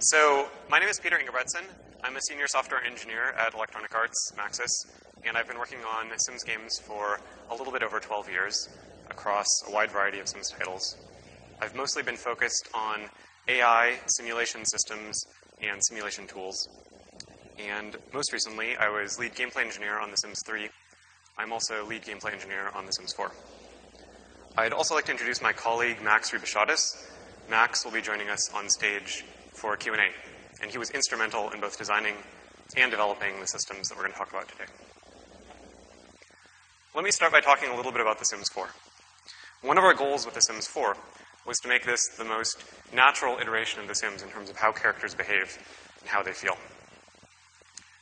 So my name is Peter Ingebretson. I'm a senior software engineer at Electronic Arts, Maxis, and I've been working on Sims games for a little bit over 12 years across a wide variety of Sims titles. I've mostly been focused on AI, simulation systems, and simulation tools. And most recently, I was lead gameplay engineer on The Sims 3. I'm also lead gameplay engineer on The Sims 4. I'd also like to introduce my colleague, Max Rubashadis. Max will be joining us on stage for Q&A, and he was instrumental in both designing and developing the systems that we're going to talk about today. Let me start by talking a little bit about The Sims 4. One of our goals with The Sims 4 was to make this the most natural iteration of The Sims in terms of how characters behave and how they feel.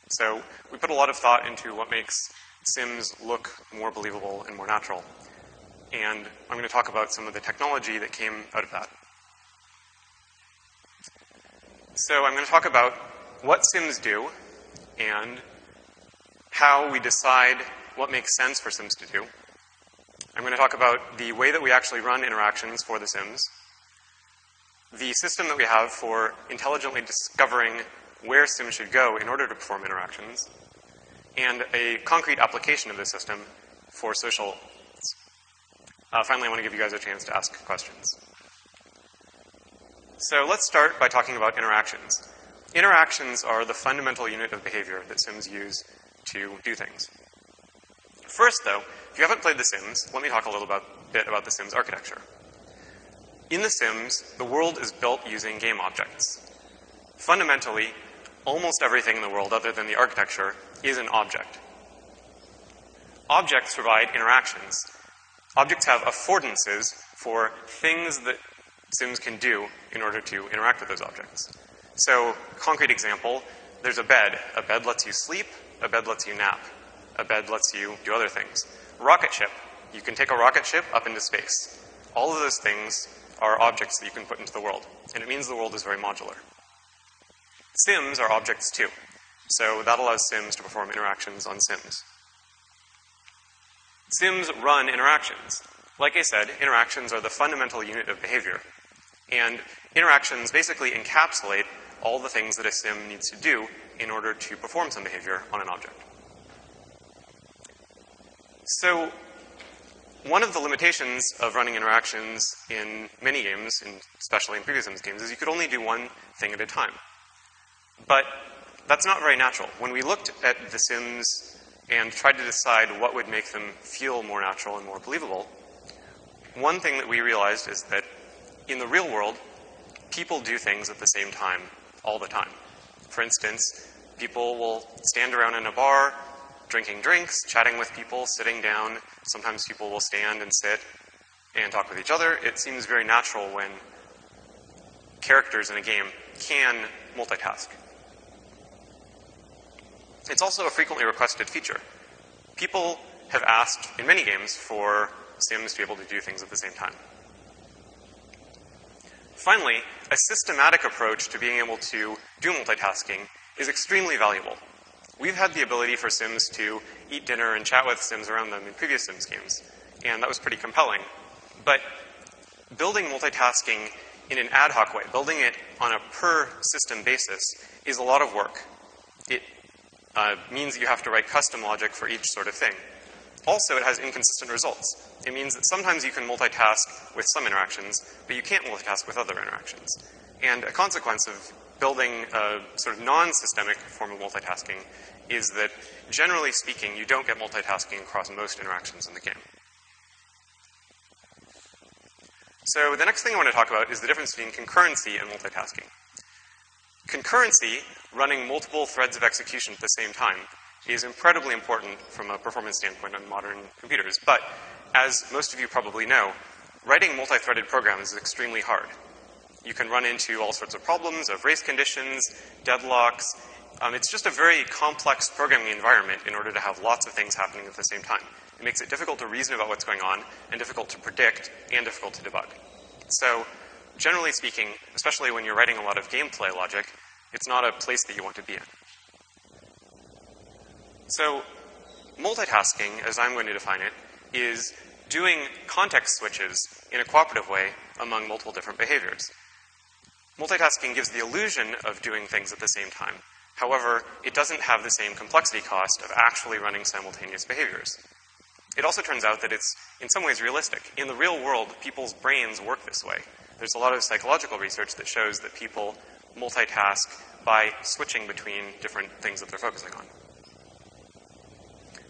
So we put a lot of thought into what makes Sims look more believable and more natural. And I'm going to talk about some of the technology that came out of that. So I'm going to talk about what Sims do and how we decide what makes sense for Sims to do. I'm going to talk about the way that we actually run interactions for the Sims, the system that we have for intelligently discovering where Sims should go in order to perform interactions, and a concrete application of this system for social. Finally, I want to give you guys a chance to ask questions. So let's start by talking about interactions. Interactions are the fundamental unit of behavior that Sims use to do things. First, though, if you haven't played The Sims, let me talk a little bit about The Sims architecture. In The Sims, the world is built using game objects. Fundamentally, almost everything in the world other than the architecture is an object. Objects provide interactions. Objects have affordances for things that Sims can do in order to interact with those objects. So, concrete example, there's a bed. A bed lets you sleep. A bed lets you nap. A bed lets you do other things. Rocket ship. You can take a rocket ship up into space. All of those things are objects that you can put into the world, and it means the world is very modular. Sims are objects too, so that allows Sims to perform interactions on Sims. Sims run interactions. Like I said, interactions are the fundamental unit of behavior. And interactions basically encapsulate all the things that a Sim needs to do in order to perform some behavior on an object. So, one of the limitations of running interactions in many games, and especially in previous Sims games, is you could only do one thing at a time. But that's not very natural. When we looked at The Sims and tried to decide what would make them feel more natural and more believable, one thing that we realized is that in the real world, people do things at the same time all the time. For instance, people will stand around in a bar, drinking drinks, chatting with people, sitting down. Sometimes people will stand and sit and talk with each other. It seems very natural when characters in a game can multitask. It's also a frequently requested feature. People have asked in many games for Sims to be able to do things at the same time. Finally, a systematic approach to being able to do multitasking is extremely valuable. We've had the ability for Sims to eat dinner and chat with Sims around them in previous Sims games, and that was pretty compelling. But building multitasking in an ad hoc way, building it on a per-system basis, is a lot of work. It means that you have to write custom logic for each sort of thing. Also, it has inconsistent results. It means that sometimes you can multitask with some interactions, but you can't multitask with other interactions. And a consequence of building a sort of non-systemic form of multitasking is that, generally speaking, you don't get multitasking across most interactions in the game. So the next thing I want to talk about is the difference between concurrency and multitasking. Concurrency, running multiple threads of execution at the same time, is incredibly important from a performance standpoint on modern computers. But, as most of you probably know, writing multi-threaded programs is extremely hard. You can run into all sorts of problems of race conditions, deadlocks. It's just a very complex programming environment in order to have lots of things happening at the same time. It makes it difficult to reason about what's going on, and difficult to predict, and difficult to debug. So, generally speaking, especially when you're writing a lot of gameplay logic, it's not a place that you want to be in. So, multitasking, as I'm going to define it, is doing context switches in a cooperative way among multiple different behaviors. Multitasking gives the illusion of doing things at the same time. However, it doesn't have the same complexity cost of actually running simultaneous behaviors. It also turns out that it's, in some ways, realistic. In the real world, people's brains work this way. There's a lot of psychological research that shows that people multitask by switching between different things that they're focusing on.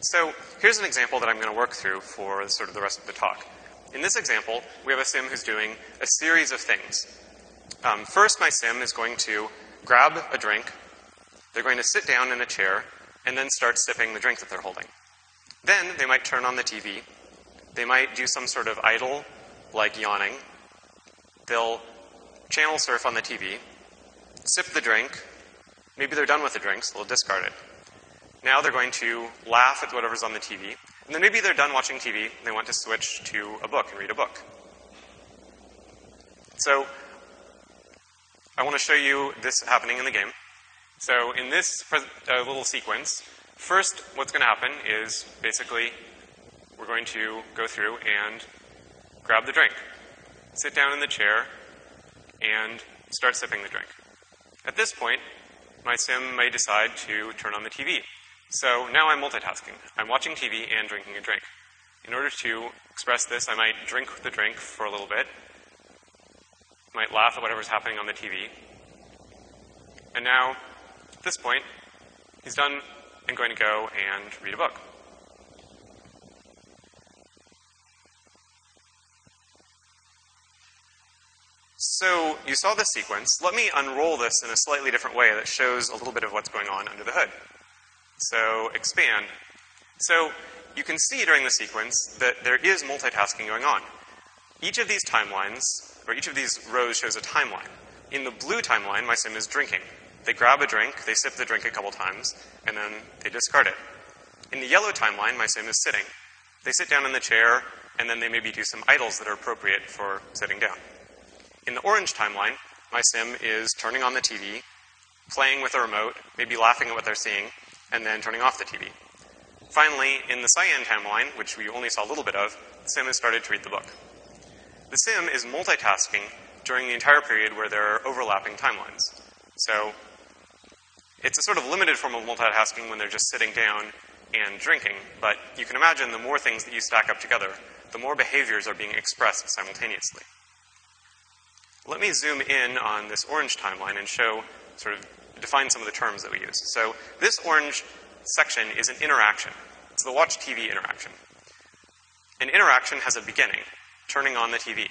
So here's an example that I'm going to work through for sort of the rest of the talk. In this example, we have a sim who's doing a series of things. First, my sim is going to grab a drink. They're going to sit down in a chair and then start sipping the drink that they're holding. Then they might turn on the TV. They might do some sort of idle, like yawning. They'll channel surf on the TV, sip the drink. Maybe they're done with the drink, so they'll discard it. Now they're going to laugh at whatever's on the TV. And then maybe they're done watching TV, and they want to switch to a book and read a book. So I want to show you this happening in the game. So in this little sequence, first what's going to happen is basically we're going to go through and grab the drink, sit down in the chair, and start sipping the drink. At this point, my sim may decide to turn on the TV. So now I'm multitasking. I'm watching TV and drinking a drink. In order to express this, I might drink the drink for a little bit, might laugh at whatever's happening on the TV. And now, at this point, he's done and going to go and read a book. So you saw this sequence. Let me unroll this in a slightly different way that shows a little bit of what's going on under the hood. So expand. So you can see during the sequence that there is multitasking going on. Each of these timelines, or each of these rows shows a timeline. In the blue timeline, my sim is drinking. They grab a drink, they sip the drink a couple times, and then they discard it. In the yellow timeline, my sim is sitting. They sit down in the chair, and then they maybe do some idles that are appropriate for sitting down. In the orange timeline, my sim is turning on the TV, playing with a remote, maybe laughing at what they're seeing, and then turning off the TV. Finally, in the cyan timeline, which we only saw a little bit of, the sim has started to read the book. The sim is multitasking during the entire period where there are overlapping timelines. So it's a sort of limited form of multitasking when they're just sitting down and drinking, but you can imagine the more things that you stack up together, the more behaviors are being expressed simultaneously. Let me zoom in on this orange timeline and define some of the terms that we use. So this orange section is an interaction. It's the watch TV interaction. An interaction has a beginning, turning on the TV.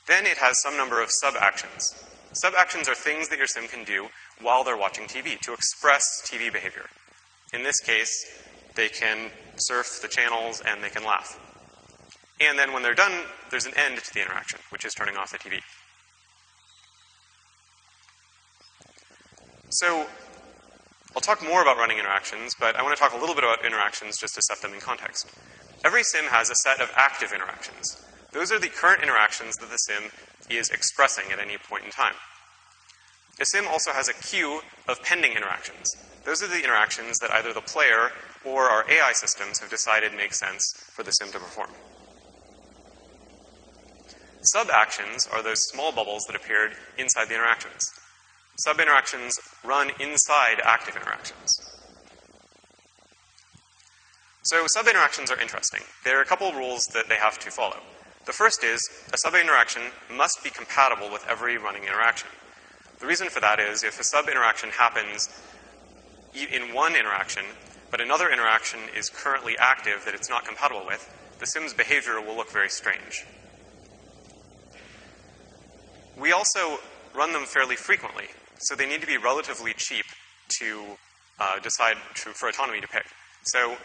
Then it has some number of sub-actions. Sub-actions are things that your sim can do while they're watching TV to express TV behavior. In this case, they can surf the channels and they can laugh. And then when they're done, there's an end to the interaction, which is turning off the TV. So I'll talk more about running interactions, but I want to talk a little bit about interactions just to set them in context. Every sim has a set of active interactions. Those are the current interactions that the sim is expressing at any point in time. A sim also has a queue of pending interactions. Those are the interactions that either the player or our AI systems have decided make sense for the sim to perform. Sub-actions are those small bubbles that appeared inside the interactions. Sub-interactions run inside active interactions. So sub-interactions are interesting. There are a couple rules that they have to follow. The first is a sub-interaction must be compatible with every running interaction. The reason for that is if a sub-interaction happens in one interaction, but another interaction is currently active that it's not compatible with, the sim's behavior will look very strange. We also run them fairly frequently, so they need to be relatively cheap to decide for autonomy to pick. So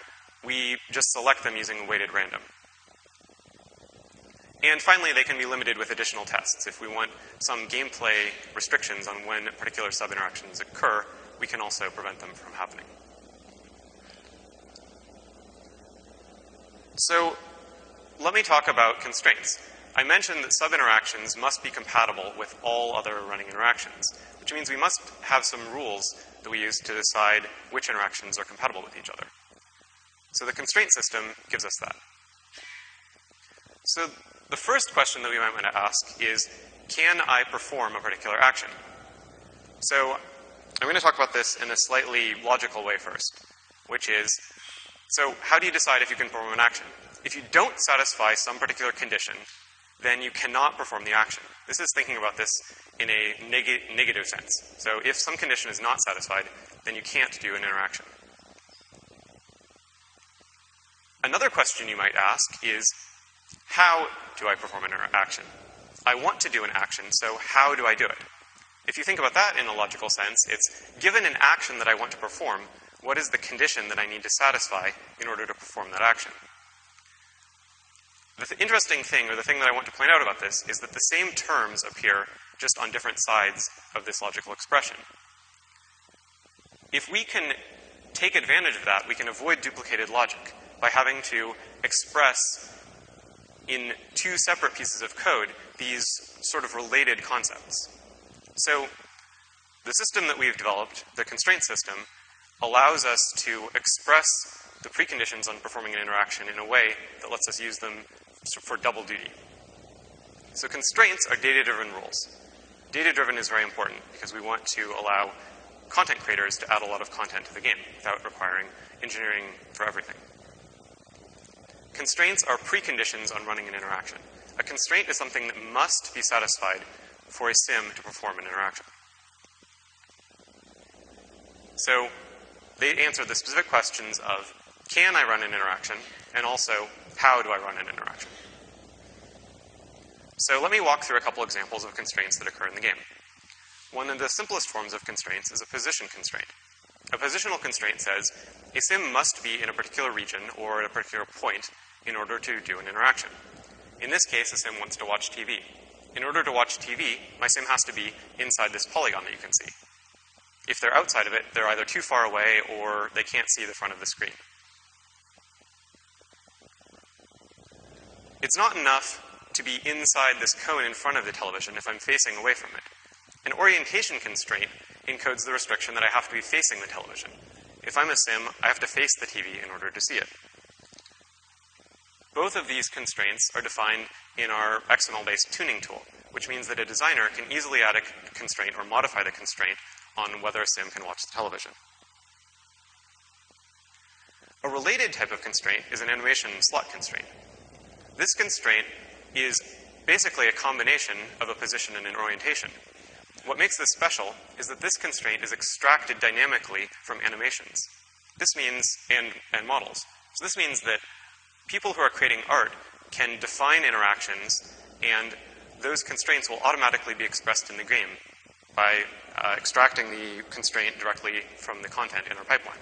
we just select them using weighted random. And finally, they can be limited with additional tests. If we want some gameplay restrictions on when particular sub-interactions occur, we can also prevent them from happening. So let me talk about constraints. I mentioned that sub-interactions must be compatible with all other running interactions, which means we must have some rules that we use to decide which interactions are compatible with each other. So the constraint system gives us that. So the first question that we might want to ask is can I perform a particular action? So I'm going to talk about this in a slightly logical way first, which is, so how do you decide if you can perform an action? If you don't satisfy some particular condition, then you cannot perform the action. This is thinking about this in a negative sense. So if some condition is not satisfied, then you can't do an interaction. Another question you might ask is, how do I perform an interaction? I want to do an action, so how do I do it? If you think about that in a logical sense, it's given an action that I want to perform, what is the condition that I need to satisfy in order to perform that action? The interesting thing, or the thing that I want to point out about this, is that the same terms appear just on different sides of this logical expression. If we can take advantage of that, we can avoid duplicated logic by having to express in two separate pieces of code these sort of related concepts. So the system that we've developed, the constraint system, allows us to express the preconditions on performing an interaction in a way that lets us use them for double duty. So constraints are data-driven rules. Data-driven is very important because we want to allow content creators to add a lot of content to the game without requiring engineering for everything. Constraints are preconditions on running an interaction. A constraint is something that must be satisfied for a sim to perform an interaction. So they answer the specific questions of, can I run an interaction? And also, how do I run an interaction? So let me walk through a couple examples of constraints that occur in the game. One of the simplest forms of constraints is a position constraint. A positional constraint says, a sim must be in a particular region or at a particular point in order to do an interaction. In this case, a sim wants to watch TV. In order to watch TV, my sim has to be inside this polygon that you can see. If they're outside of it, they're either too far away or they can't see the front of the screen. It's not enough to be inside this cone in front of the television if I'm facing away from it. An orientation constraint encodes the restriction that I have to be facing the television. If I'm a sim, I have to face the TV in order to see it. Both of these constraints are defined in our XML-based tuning tool, which means that a designer can easily add a constraint or modify the constraint on whether a sim can watch the television. A related type of constraint is an animation slot constraint. This constraint is basically a combination of a position and an orientation. What makes this special is that this constraint is extracted dynamically from animations. This means, and models. So this means that people who are creating art can define interactions, and those constraints will automatically be expressed in the game by extracting the constraint directly from the content in our pipeline.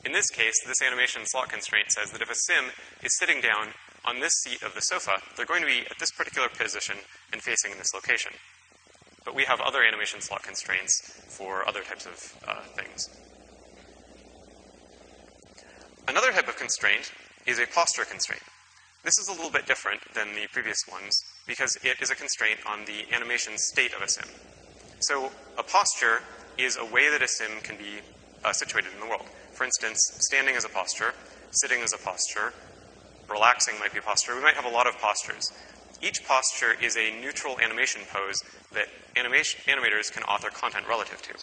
In this case, this animation slot constraint says that if a sim is sitting down on this seat of the sofa, they're going to be at this particular position and facing this location. But we have other animation slot constraints for other types of things. Another type of constraint is a posture constraint. This is a little bit different than the previous ones because it is a constraint on the animation state of a sim. So a posture is a way that a sim can be situated in the world. For instance, standing is a posture, sitting is a posture, relaxing might be a posture. We might have a lot of postures. Each posture is a neutral animation pose that animators can author content relative to.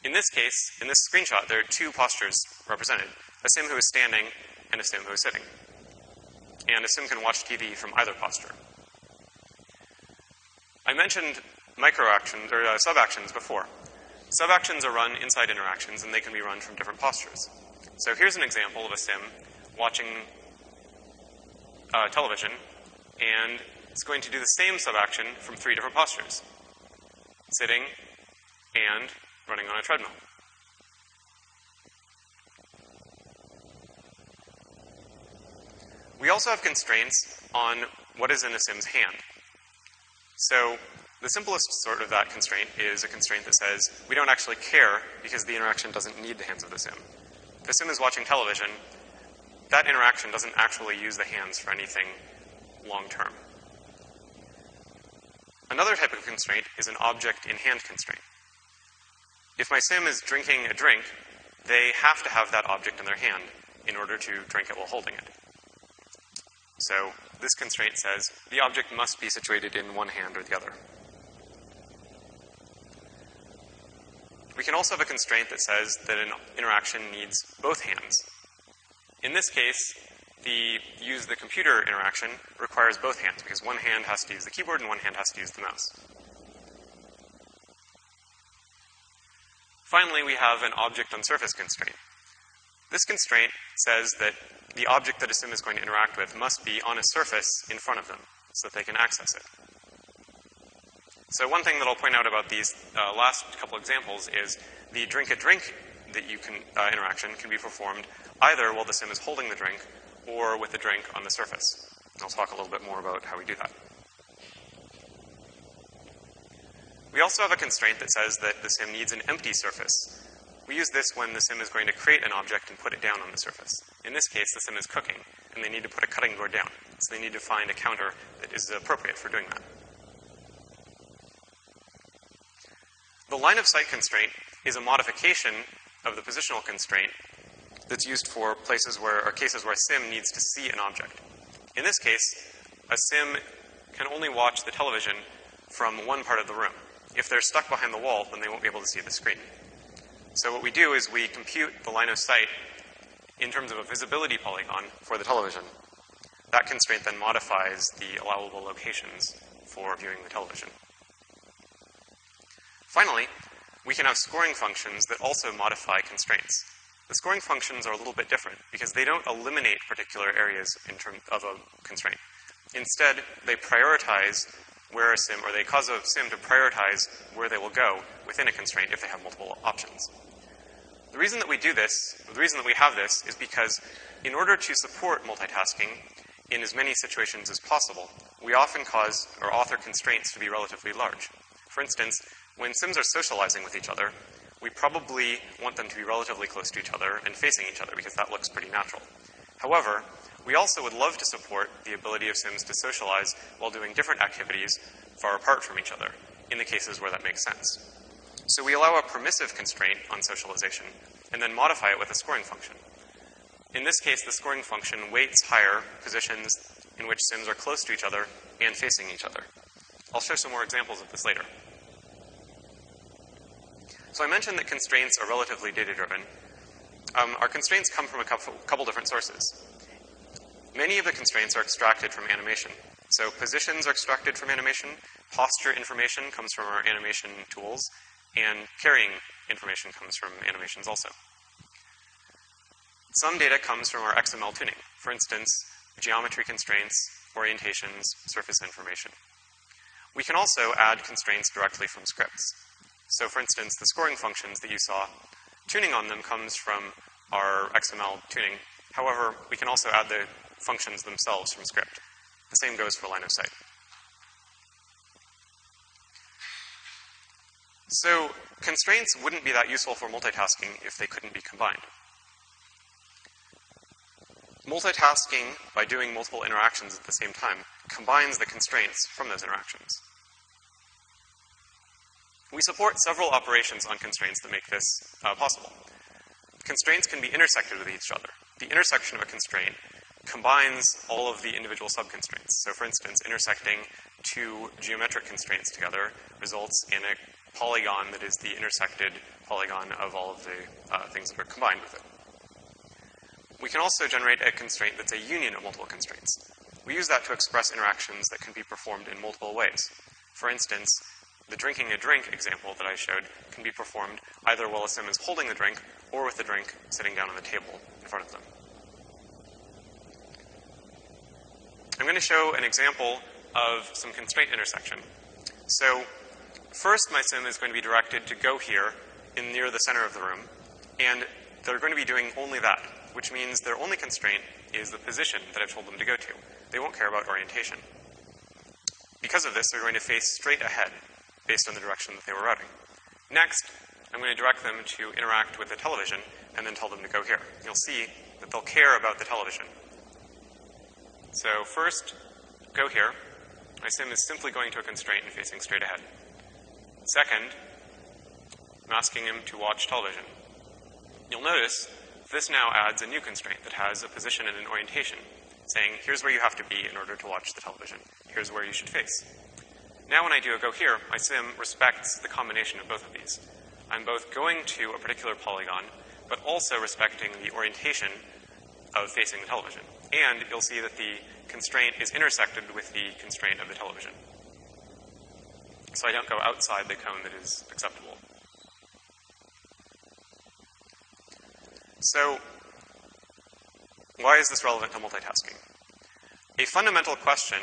In this case, in this screenshot, there are two postures represented, a sim who is standing and a sim who is sitting. And a sim can watch TV from either posture. I mentioned micro-actions, or sub-actions before. Sub-actions are run inside interactions, and they can be run from different postures. So here's an example of a sim watching television, and it's going to do the same sub-action from 3 different postures. Sitting, and running on a treadmill. We also have constraints on what is in a sim's hand. So the simplest sort of that constraint is a constraint that says we don't actually care because the interaction doesn't need the hands of the sim. If the sim is watching television, that interaction doesn't actually use the hands for anything long-term. Another type of constraint is an object-in-hand constraint. If my sim is drinking a drink, they have to have that object in their hand in order to drink it while holding it. So this constraint says the object must be situated in one hand or the other. We can also have a constraint that says that an interaction needs both hands. In this case, the use the computer interaction requires both hands because one hand has to use the keyboard and one hand has to use the mouse. Finally, we have an object on surface constraint. This constraint says that the object that a sim is going to interact with must be on a surface in front of them so that they can access it. So one thing that I'll point out about these last couple examples is the drink-a-drink that you can interaction can be performed either while the sim is holding the drink or with the drink on the surface. I'll talk a little bit more about how we do that. We also have a constraint that says that the sim needs an empty surface. We use this when the sim is going to create an object and put it down on the surface. In this case, the sim is cooking, and they need to put a cutting board down. So they need to find a counter that is appropriate for doing that. The line of sight constraint is a modification of the positional constraint that's used for cases where a sim needs to see an object. In this case, a sim can only watch the television from one part of the room. If they're stuck behind the wall, then they won't be able to see the screen. So what we do is we compute the line of sight in terms of a visibility polygon for the television. That constraint then modifies the allowable locations for viewing the television. Finally, we can have scoring functions that also modify constraints. The scoring functions are a little bit different because they don't eliminate particular areas in terms of a constraint. Instead, they prioritize where a sim, or they cause a sim to prioritize where they will go within a constraint if they have multiple options. The reason that we do this, the reason that we have this, is because in order to support multitasking in as many situations as possible, we often cause or author constraints to be relatively large. For instance, when sims are socializing with each other, we probably want them to be relatively close to each other and facing each other because that looks pretty natural. However, we also would love to support the ability of sims to socialize while doing different activities far apart from each other, in the cases where that makes sense. So we allow a permissive constraint on socialization and then modify it with a scoring function. In this case, the scoring function weights higher positions in which sims are close to each other and facing each other. I'll show some more examples of this later. So I mentioned that constraints are relatively data-driven. Our constraints come from a couple different sources. Many of the constraints are extracted from animation. So positions are extracted from animation, posture information comes from our animation tools, and carrying information comes from animations also. Some data comes from our XML tuning. For instance, geometry constraints, orientations, surface information. We can also add constraints directly from scripts. So for instance, the scoring functions that you saw, tuning on them comes from our XML tuning. However, we can also add the functions themselves from script. The same goes for line of sight. So constraints wouldn't be that useful for multitasking if they couldn't be combined. Multitasking, by doing multiple interactions at the same time, combines the constraints from those interactions. We support several operations on constraints that make this possible. Constraints can be intersected with each other. The intersection of a constraint combines all of the individual subconstraints. So for instance, intersecting two geometric constraints together results in a polygon that is the intersected polygon of all of the things that are combined with it. We can also generate a constraint that's a union of multiple constraints. We use that to express interactions that can be performed in multiple ways. For instance, the drinking a drink example that I showed can be performed either while a sim is holding the drink or with the drink sitting down on the table in front of them. I'm going to show an example of some constraint intersection. So first, my sim is going to be directed to go here near the center of the room, and they're going to be doing only that, which means their only constraint is the position that I've told them to go to. They won't care about orientation. Because of this, they're going to face straight ahead based on the direction that they were routing. Next, I'm going to direct them to interact with the television and then tell them to go here. You'll see that they'll care about the television. So first, go here. My sim is simply going to a constraint and facing straight ahead. Second, I'm asking him to watch television. You'll notice this now adds a new constraint that has a position and an orientation. saying, here's where you have to be in order to watch the television. Here's where you should face. Now when I do a go here, my sim respects the combination of both of these. I'm both going to a particular polygon, but also respecting the orientation of facing the television. And you'll see that the constraint is intersected with the constraint of the television. So I don't go outside the cone that is acceptable. So why is this relevant to multitasking? A fundamental question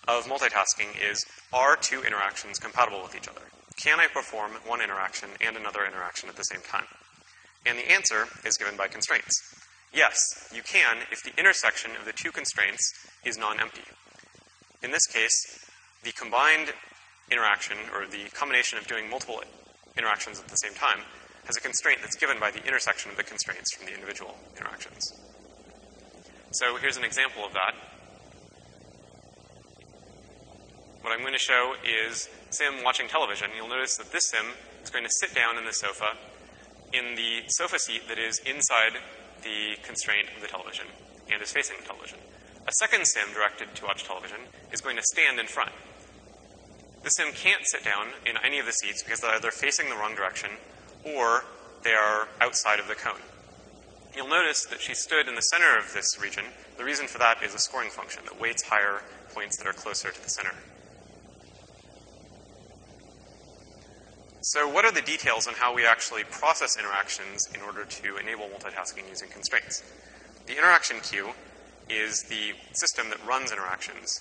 of multitasking is, are two interactions compatible with each other? Can I perform one interaction and another interaction at the same time? And the answer is given by constraints. Yes, you can if the intersection of the two constraints is non-empty. In this case, the combined interaction, or the combination of doing multiple interactions at the same time, has a constraint that's given by the intersection of the constraints from the individual interactions. So here's an example of that. What I'm going to show is sim watching television. You'll notice that this sim is going to sit down in the sofa in the sofa seat that is inside the constraint of the television and is facing the television. A second sim directed to watch television is going to stand in front. The sim can't sit down in any of the seats because they're either facing the wrong direction or they are outside of the cone. You'll notice that she stood in the center of this region. The reason for that is a scoring function that weights higher points that are closer to the center. So what are the details on how we actually process interactions in order to enable multitasking using constraints? The interaction queue is the system that runs interactions.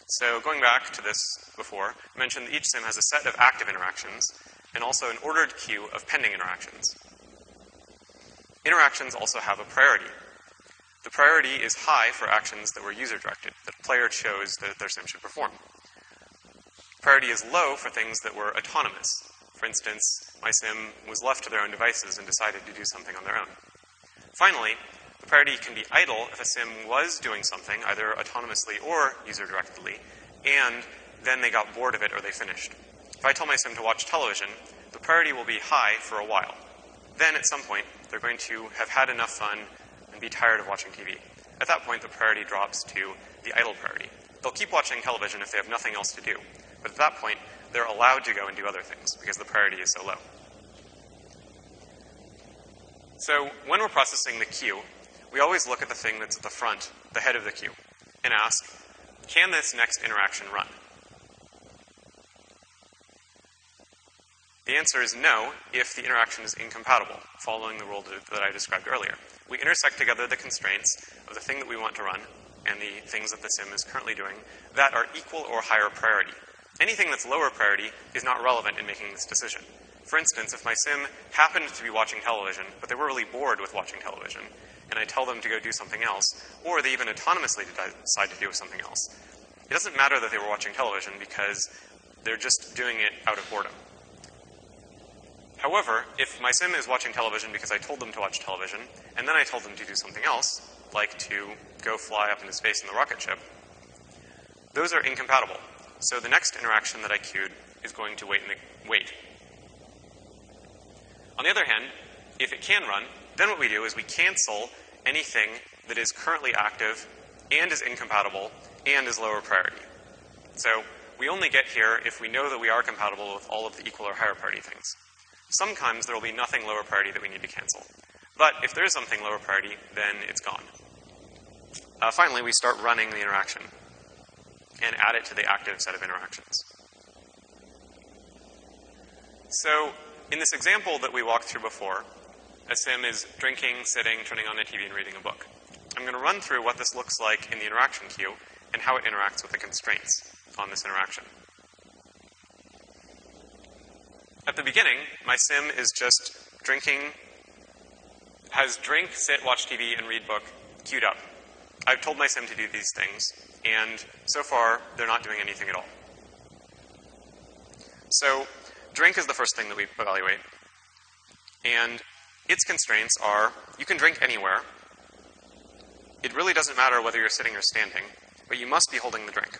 So going back to this before, I mentioned that each sim has a set of active interactions and also an ordered queue of pending interactions. Interactions also have a priority. The priority is high for actions that were user-directed, that a player chose that their sim should perform. Priority is low for things that were autonomous. For instance, my sim was left to their own devices and decided to do something on their own. Finally, the priority can be idle if a sim was doing something, either autonomously or user-directedly, and then they got bored of it or they finished. If I tell my sim to watch television, the priority will be high for a while. Then, at some point, they're going to have had enough fun and be tired of watching TV. At that point, the priority drops to the idle priority. They'll keep watching television if they have nothing else to do. But at that point, they're allowed to go and do other things because the priority is so low. So when we're processing the queue, we always look at the thing that's at the front, the head of the queue, and ask, can this next interaction run? The answer is no if the interaction is incompatible, following the rule that I described earlier. We intersect together the constraints of the thing that we want to run and the things that the sim is currently doing that are equal or higher priority. Anything that's lower priority is not relevant in making this decision. For instance, if my sim happened to be watching television, but they were really bored with watching television, and I tell them to go do something else, or they even autonomously decide to do something else, it doesn't matter that they were watching television because they're just doing it out of boredom. However, if my sim is watching television because I told them to watch television, and then I told them to do something else, like to go fly up into space in the rocket ship, those are incompatible. So the next interaction that I queued is going to wait. On the other hand, if it can run, then what we do is we cancel anything that is currently active and is incompatible and is lower priority. So we only get here if we know that we are compatible with all of the equal or higher priority things. Sometimes there will be nothing lower priority that we need to cancel. But if there is something lower priority, then it's gone. Finally, we start running the interaction and add it to the active set of interactions. So in this example that we walked through before, a sim is drinking, sitting, turning on the TV, and reading a book. I'm going to run through what this looks like in the interaction queue and how it interacts with the constraints on this interaction. At the beginning, my sim is just drinking, has drink, sit, watch TV, and read book queued up. I've told my sim to do these things, and so far, they're not doing anything at all. So drink is the first thing that we evaluate. And its constraints are, you can drink anywhere. It really doesn't matter whether you're sitting or standing, but you must be holding the drink.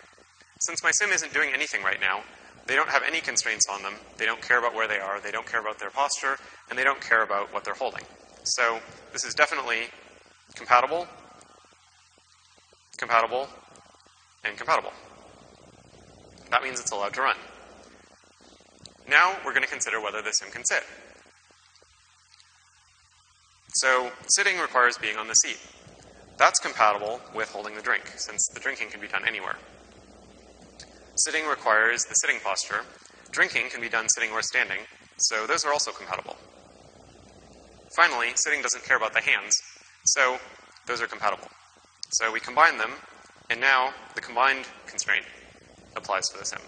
Since my sim isn't doing anything right now, they don't have any constraints on them. They don't care about where they are. They don't care about their posture. And they don't care about what they're holding. So this is definitely compatible compatible, and compatible. That means it's allowed to run. Now we're going to consider whether the sim can sit. So sitting requires being on the seat. That's compatible with holding the drink, since the drinking can be done anywhere. Sitting requires the sitting posture. Drinking can be done sitting or standing, so those are also compatible. Finally, sitting doesn't care about the hands, so those are compatible. So we combine them, and now the combined constraint applies to the sim.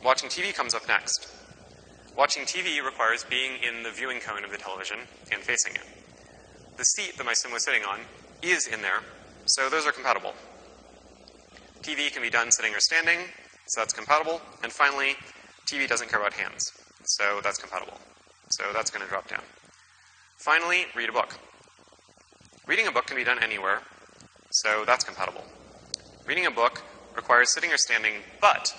Watching TV comes up next. Watching TV requires being in the viewing cone of the television and facing it. The seat that my sim was sitting on is in there, so those are compatible. TV can be done sitting or standing, so that's compatible. And finally, TV doesn't care about hands, so that's compatible. So that's going to drop down. Finally, read a book. Reading a book can be done anywhere, so that's compatible. Reading a book requires sitting or standing, but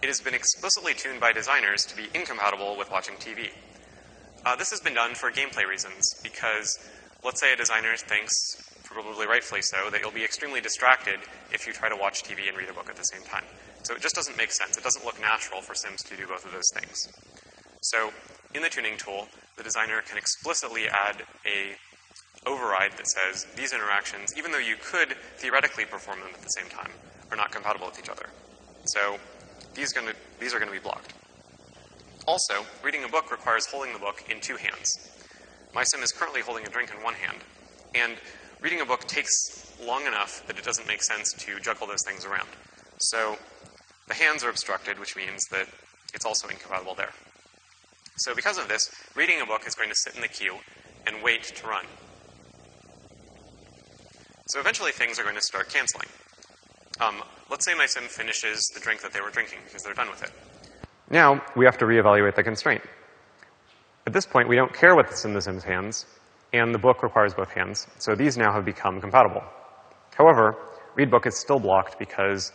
it has been explicitly tuned by designers to be incompatible with watching TV. This has been done for gameplay reasons, because let's say a designer thinks, probably rightfully so, that you'll be extremely distracted if you try to watch TV and read a book at the same time. So it just doesn't make sense. It doesn't look natural for Sims to do both of those things. So in the tuning tool, the designer can explicitly add a override that says these interactions, even though you could theoretically perform them at the same time, are not compatible with each other. So these are going to be blocked. Also, reading a book requires holding the book in two hands. My sim is currently holding a drink in one hand, and reading a book takes long enough that it doesn't make sense to juggle those things around. So the hands are obstructed, which means that it's also incompatible there. So because of this, reading a book is going to sit in the queue and wait to run. So eventually things are going to start canceling. Let's say my sim finishes the drink that they were drinking because they're done with it. Now we have to reevaluate the constraint. At this point, we don't care what's in the sim's hands, and the book requires both hands, so these now have become compatible. However, read book is still blocked because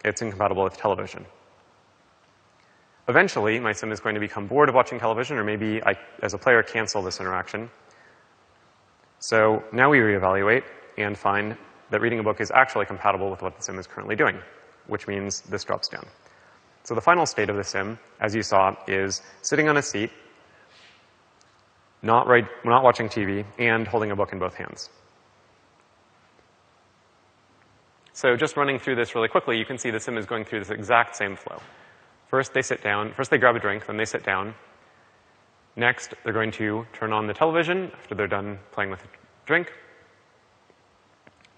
it's incompatible with television. Eventually, my sim is going to become bored of watching television, or maybe I, as a player, cancel this interaction. So now we reevaluate and find that reading a book is actually compatible with what the sim is currently doing, which means this drops down. So the final state of the sim, as you saw, is sitting on a seat, not watching TV, and holding a book in both hands. So just running through this really quickly, you can see the sim is going through this exact same flow. First, they sit down. First, they grab a drink, then they sit down. Next, they're going to turn on the television after they're done playing with the drink.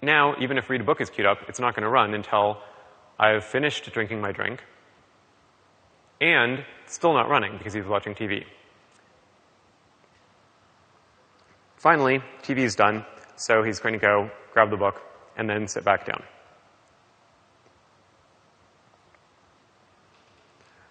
Now, even if read a book is queued up, it's not going to run until I've finished drinking my drink, and it's still not running because he's watching TV. Finally, TV is done, so he's going to go grab the book and then sit back down.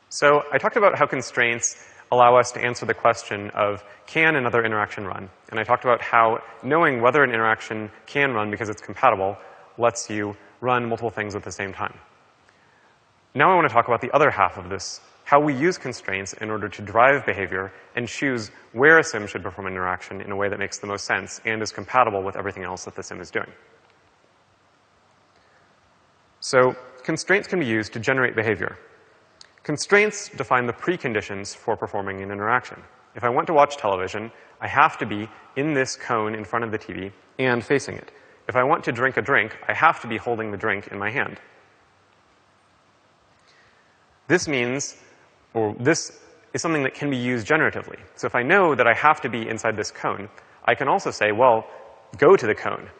So I talked about how constraints allow us to answer the question of, can another interaction run? And I talked about how knowing whether an interaction can run because it's compatible lets you run multiple things at the same time. Now I want to talk about the other half of this, how we use constraints in order to drive behavior and choose where a sim should perform an interaction in a way that makes the most sense and is compatible with everything else that the sim is doing. So constraints can be used to generate behavior. Constraints define the preconditions for performing an interaction. If I want to watch television, I have to be in this cone in front of the TV and facing it. If I want to drink a drink, I have to be holding the drink in my hand. This means, or this is something that can be used generatively. So if I know that I have to be inside this cone, I can also say, well, go to the cone.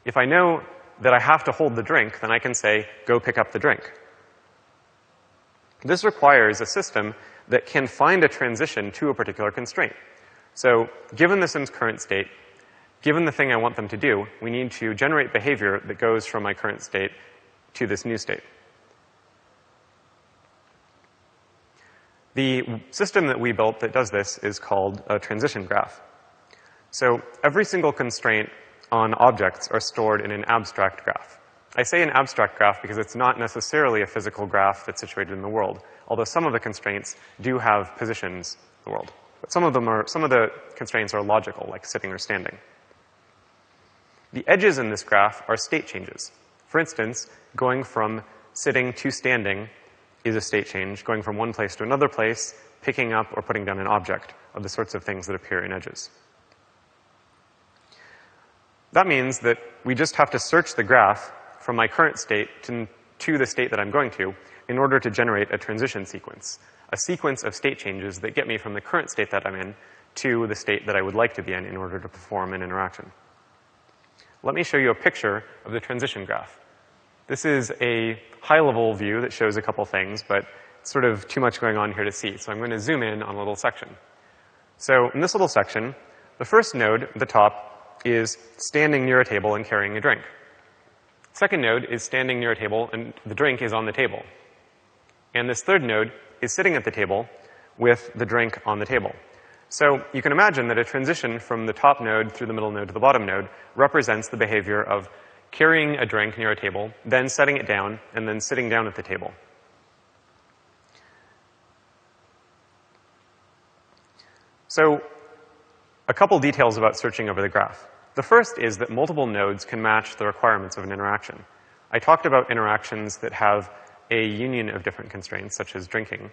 If I know that I have to hold the drink, then I can say, go pick up the drink. This requires a system that can find a transition to a particular constraint. So given the sim's current state, given the thing I want them to do, we need to generate behavior that goes from my current state to this new state. The system that we built that does this is called a transition graph. So every single constraint on objects are stored in an abstract graph. I say an abstract graph because it's not necessarily a physical graph that's situated in the world, although some of the constraints do have positions in the world. But some of the constraints are logical, like sitting or standing. The edges in this graph are state changes. For instance, going from sitting to standing is a state change. Going from one place to another place, picking up or putting down an object are the sorts of things that appear in edges. That means that we just have to search the graph from my current state to the state that I'm going to in order to generate a transition sequence, a sequence of state changes that get me from the current state that I'm in to the state that I would like to be in order to perform an interaction. Let me show you a picture of the transition graph. This is a high-level view that shows a couple things, but it's sort of too much going on here to see, so I'm going to zoom in on a little section. So in this little section, the first node at the top is standing near a table and carrying a drink. Second node is standing near a table and the drink is on the table. And this third node is sitting at the table with the drink on the table. So you can imagine that a transition from the top node through the middle node to the bottom node represents the behavior of carrying a drink near a table, then setting it down, and then sitting down at the table. So a couple details about searching over the graph. The first is that multiple nodes can match the requirements of an interaction. I talked about interactions that have a union of different constraints, such as drinking.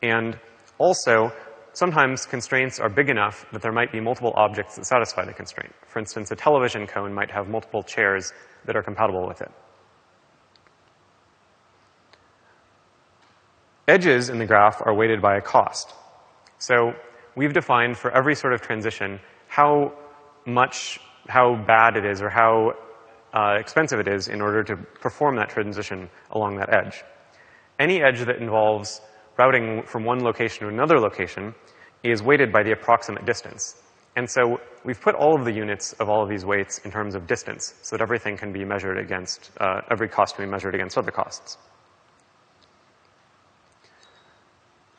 And also, sometimes constraints are big enough that there might be multiple objects that satisfy the constraint. For instance, a television cone might have multiple chairs that are compatible with it. Edges in the graph are weighted by a cost. So we've defined for every sort of transition how bad it is or how expensive it is in order to perform that transition along that edge. Any edge that involves routing from one location to another location is weighted by the approximate distance. And so we've put all of the units of all of these weights in terms of distance so that everything can be measured against, every cost can be measured against other costs.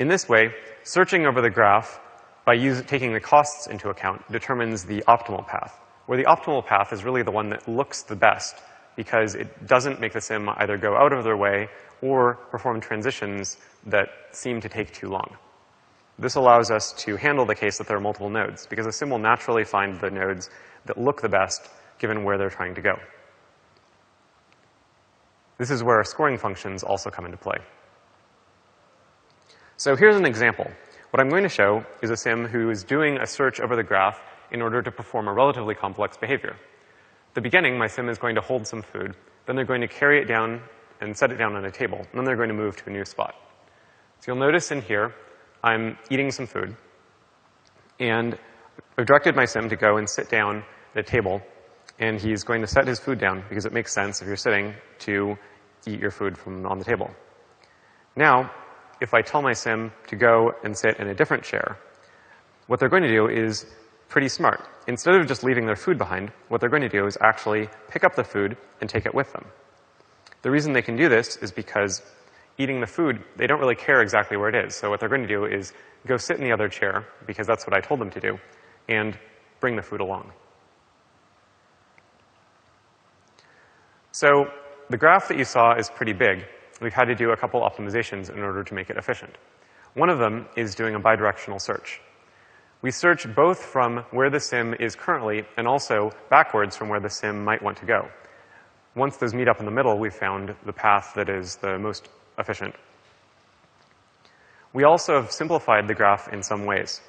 In this way, searching over the graph by taking the costs into account determines the optimal path, where the optimal path is really the one that looks the best because it doesn't make the sim either go out of their way or perform transitions that seem to take too long. This allows us to handle the case that there are multiple nodes, because the sim will naturally find the nodes that look the best given where they're trying to go. This is where scoring functions also come into play. So here's an example. What I'm going to show is a sim who is doing a search over the graph in order to perform a relatively complex behavior. At the beginning, my sim is going to hold some food, then they're going to carry it down and set it down on a table, and then they're going to move to a new spot. So you'll notice in here, I'm eating some food, and I've directed my sim to go and sit down at a table, and he's going to set his food down, because it makes sense if you're sitting to eat your food from on the table. Now, if I tell my sim to go and sit in a different chair, what they're going to do is pretty smart. Instead of just leaving their food behind, what they're going to do is actually pick up the food and take it with them. The reason they can do this is because eating the food, they don't really care exactly where it is. So what they're going to do is go sit in the other chair, because that's what I told them to do, and bring the food along. So the graph that you saw is pretty big. We've had to do a couple optimizations in order to make it efficient. One of them is doing a bidirectional search. We search both from where the sim is currently and also backwards from where the sim might want to go. Once those meet up in the middle, we've found the path that is the most efficient. We also have simplified the graph in some ways.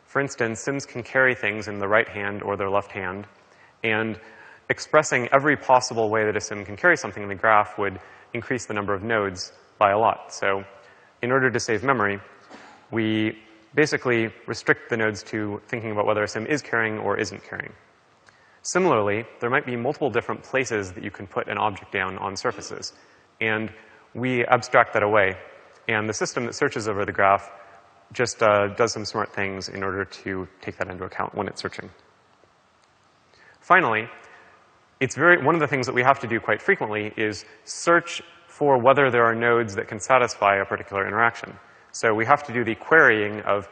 For instance, sims can carry things in the right hand or their left hand, and expressing every possible way that a sim can carry something in the graph would increase the number of nodes by a lot. So in order to save memory, we basically restrict the nodes to thinking about whether a sim is carrying or isn't carrying. Similarly, there might be multiple different places that you can put an object down on surfaces, and we abstract that away. And the system that searches over the graph just does some smart things in order to take that into account when it's searching. Finally, one of the things that we have to do quite frequently is search for whether there are nodes that can satisfy a particular interaction. So we have to do the querying of,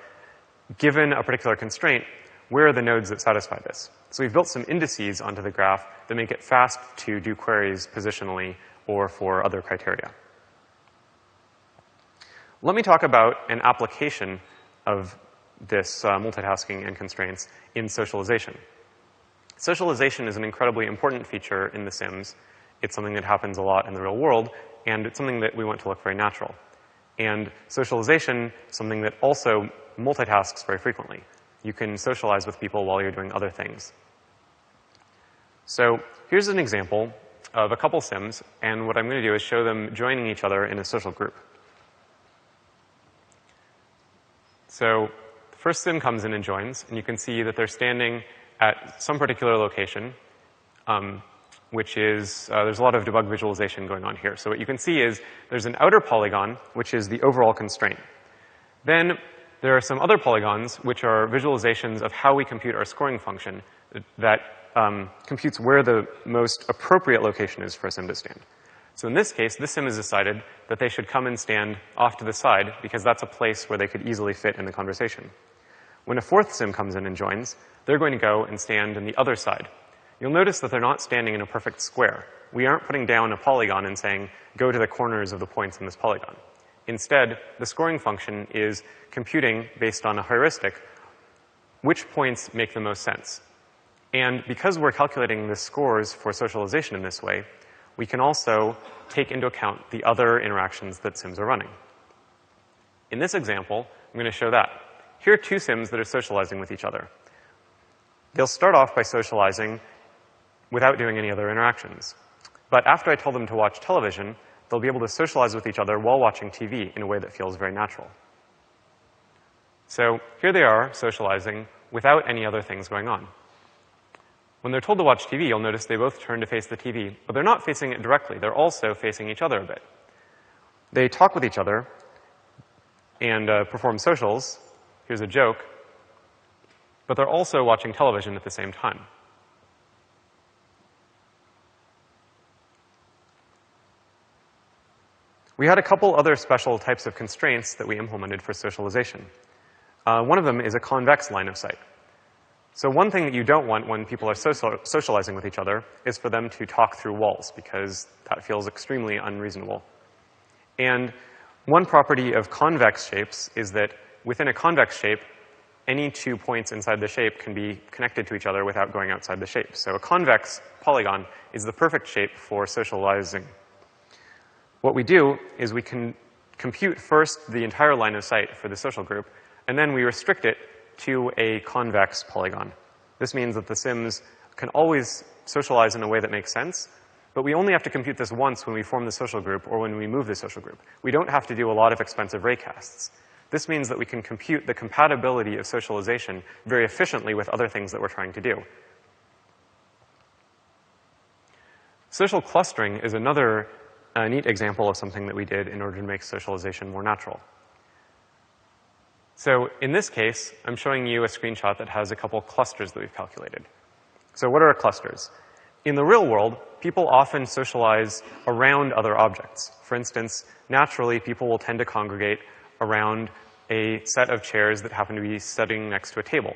given a particular constraint, where are the nodes that satisfy this? So we've built some indices onto the graph that make it fast to do queries positionally or for other criteria. Let me talk about an application of this multitasking and constraints in socialization. Socialization is an incredibly important feature in The Sims. It's something that happens a lot in the real world, and it's something that we want to look very natural. And socialization is something that also multitasks very frequently. You can socialize with people while you're doing other things. So here's an example of a couple Sims, and what I'm going to do is show them joining each other in a social group. So the first Sim comes in and joins, and you can see that they're standing at some particular location, which is, there's a lot of debug visualization going on here. So what you can see is there's an outer polygon, which is the overall constraint. Then there are some other polygons, which are visualizations of how we compute our scoring function that computes where the most appropriate location is for a Sim to stand. So in this case, this Sim has decided that they should come and stand off to the side because that's a place where they could easily fit in the conversation. When a fourth Sim comes in and joins, they're going to go and stand on the other side. You'll notice that they're not standing in a perfect square. We aren't putting down a polygon and saying, go to the corners of the points in this polygon. Instead, the scoring function is computing, based on a heuristic, which points make the most sense. And because we're calculating the scores for socialization in this way, we can also take into account the other interactions that Sims are running. In this example, I'm going to show that. Here are two Sims that are socializing with each other. They'll start off by socializing without doing any other interactions. But after I tell them to watch television, they'll be able to socialize with each other while watching TV in a way that feels very natural. So here they are socializing without any other things going on. When they're told to watch TV, you'll notice they both turn to face the TV, but they're not facing it directly. They're also facing each other a bit. They talk with each other and perform socials. Here's a joke. But they're also watching television at the same time. We had a couple other special types of constraints that we implemented for socialization. One of them is a convex line of sight. So one thing that you don't want when people are socializing with each other is for them to talk through walls, because that feels extremely unreasonable. And one property of convex shapes is that within a convex shape, any 2 points inside the shape can be connected to each other without going outside the shape. So a convex polygon is the perfect shape for socializing. What we do is we can compute first the entire line of sight for the social group, and then we restrict it to a convex polygon. This means that the Sims can always socialize in a way that makes sense, but we only have to compute this once when we form the social group or when we move the social group. We don't have to do a lot of expensive raycasts. This means that we can compute the compatibility of socialization very efficiently with other things that we're trying to do. Social clustering is another neat example of something that we did in order to make socialization more natural. So in this case, I'm showing you a screenshot that has a couple clusters that we've calculated. So what are clusters? In the real world, people often socialize around other objects. For instance, naturally, people will tend to congregate around a set of chairs that happen to be sitting next to a table,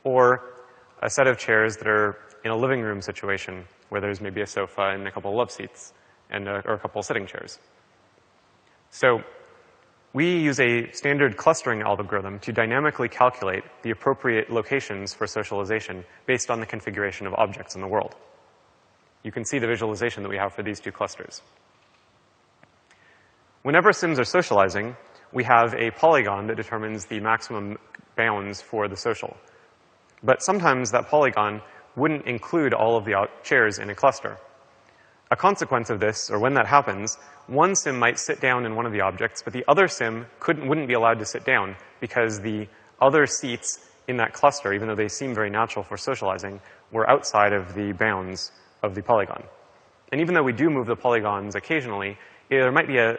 or a set of chairs that are in a living room situation where there's maybe a sofa and a couple of love seats and or a couple of sitting chairs. So we use a standard clustering algorithm to dynamically calculate the appropriate locations for socialization based on the configuration of objects in the world. You can see the visualization that we have for these two clusters. Whenever Sims are socializing, we have a polygon that determines the maximum bounds for the social. But sometimes that polygon wouldn't include all of the chairs in a cluster. A consequence of this, or when that happens, one Sim might sit down in one of the objects, but the other Sim wouldn't be allowed to sit down because the other seats in that cluster, even though they seem very natural for socializing, were outside of the bounds of the polygon. And even though we do move the polygons occasionally, there might be a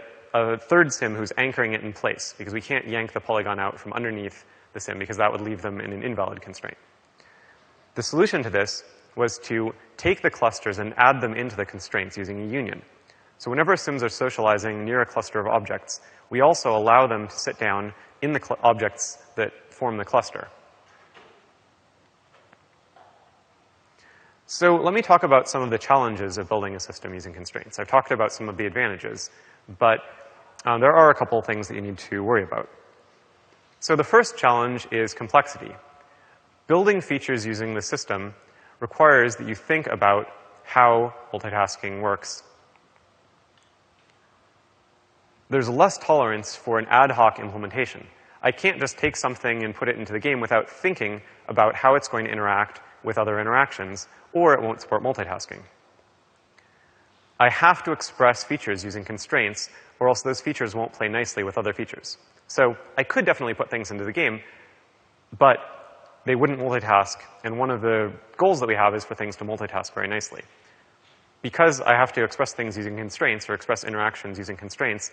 third Sim who's anchoring it in place, because we can't yank the polygon out from underneath the Sim, because that would leave them in an invalid constraint. The solution to this was to take the clusters and add them into the constraints using a union. So whenever Sims are socializing near a cluster of objects, we also allow them to sit down in the objects that form the cluster. So let me talk about some of the challenges of building a system using constraints. I've talked about some of the advantages, but there are a couple of things that you need to worry about. So the first challenge is complexity. Building features using the system requires that you think about how multitasking works. There's less tolerance for an ad hoc implementation. I can't just take something and put it into the game without thinking about how it's going to interact with other interactions, or it won't support multitasking. I have to express features using constraints, or else those features won't play nicely with other features. So I could definitely put things into the game, but they wouldn't multitask, and one of the goals that we have is for things to multitask very nicely. Because I have to express things using constraints, or express interactions using constraints,